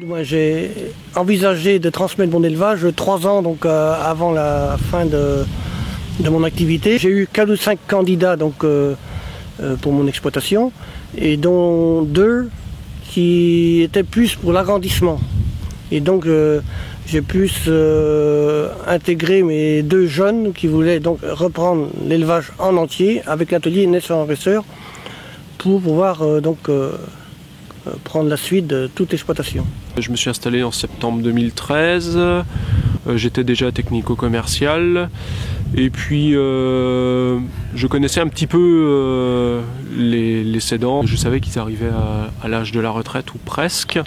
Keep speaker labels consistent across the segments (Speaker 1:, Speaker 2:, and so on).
Speaker 1: Moi, j'ai envisagé de transmettre mon élevage 3 ans avant la fin de mon activité. J'ai eu 4 ou 5 candidats pour mon exploitation, et dont 2 qui étaient plus pour l'agrandissement. Et donc j'ai plus intégré mes 2 jeunes qui voulaient donc reprendre l'élevage en entier avec l'atelier naisseur engraisseur pour pouvoir prendre la suite de toute l'exploitation.
Speaker 2: Je me suis installé en septembre 2013, j'étais déjà technico-commercial, et puis je connaissais un petit peu les cédants. Je savais qu'ils arrivaient à l'âge de la retraite, ou presque,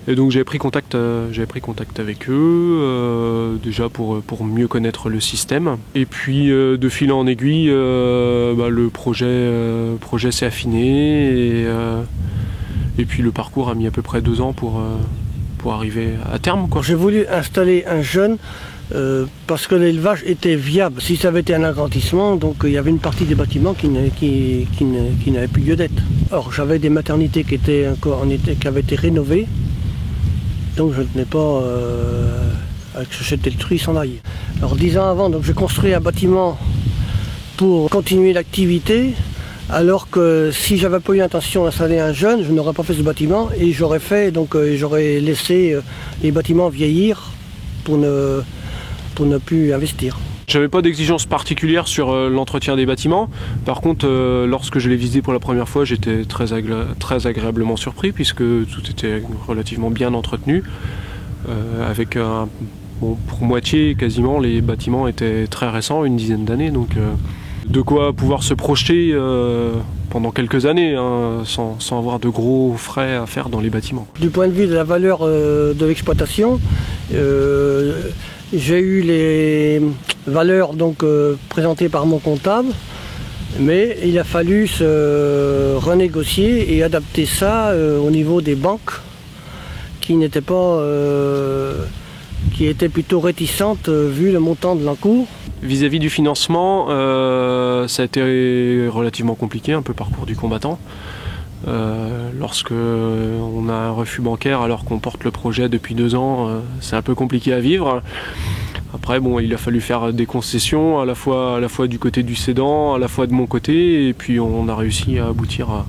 Speaker 2: et donc j'avais pris contact avec eux, déjà pour mieux connaître le système. Et puis de fil en aiguille, le projet s'est affiné, et puis le parcours a mis à peu près 2 ans pour arriver à terme, quoi.
Speaker 1: J'ai voulu installer un jeune parce que l'élevage était viable. Si ça avait été un agrandissement, donc il y avait une partie des bâtiments qui n'avaient plus lieu d'être. Or, j'avais des maternités qui avaient été rénovées, donc je ne tenais pas à que jeter le truc s'en aille. Alors 10 ans avant, j'ai construit un bâtiment pour continuer l'activité. Alors que si j'avais pas eu l'intention d'installer un jeune, je n'aurais pas fait ce bâtiment, et j'aurais laissé les bâtiments vieillir pour ne plus investir.
Speaker 2: J'avais pas d'exigence particulière sur l'entretien des bâtiments. Par contre, lorsque je l'ai visité pour la première fois, j'étais très agréablement surpris, puisque tout était relativement bien entretenu, avec pour moitié quasiment les bâtiments étaient très récents, une dizaine d'années, donc de quoi pouvoir se projeter pendant quelques années, sans avoir de gros frais à faire dans les bâtiments. Du
Speaker 1: point de vue de la valeur de l'exploitation, j'ai eu les valeurs présentées par mon comptable, mais il a fallu se renégocier et adapter ça au niveau des banques qui étaient plutôt réticentes vu le montant de l'encours.
Speaker 2: Vis-à-vis du financement, ça a été relativement compliqué, un peu parcours du combattant. Lorsque on a un refus bancaire alors qu'on porte le projet depuis 2 ans, c'est un peu compliqué à vivre. Après, il a fallu faire des concessions, à la fois du côté du cédant, à la fois de mon côté, et puis on a réussi à aboutir à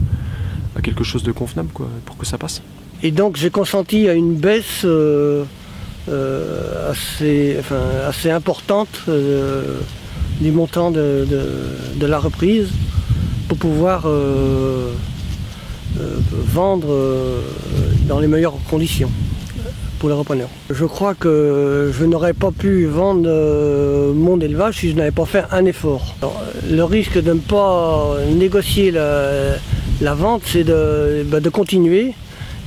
Speaker 2: quelque chose de convenable, quoi, pour que ça passe.
Speaker 1: Et donc j'ai consenti à une baisse assez importante du montant de la reprise pour pouvoir vendre dans les meilleures conditions pour les repreneurs. Je crois que je n'aurais pas pu vendre mon élevage si je n'avais pas fait un effort. Alors, le risque de ne pas négocier la vente, c'est de continuer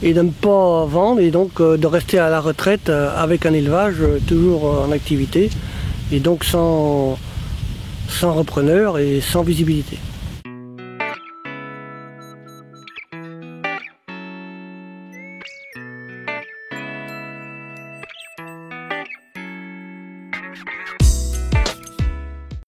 Speaker 1: et de ne pas vendre, et donc de rester à la retraite avec un élevage toujours en activité, et donc sans repreneur et sans visibilité.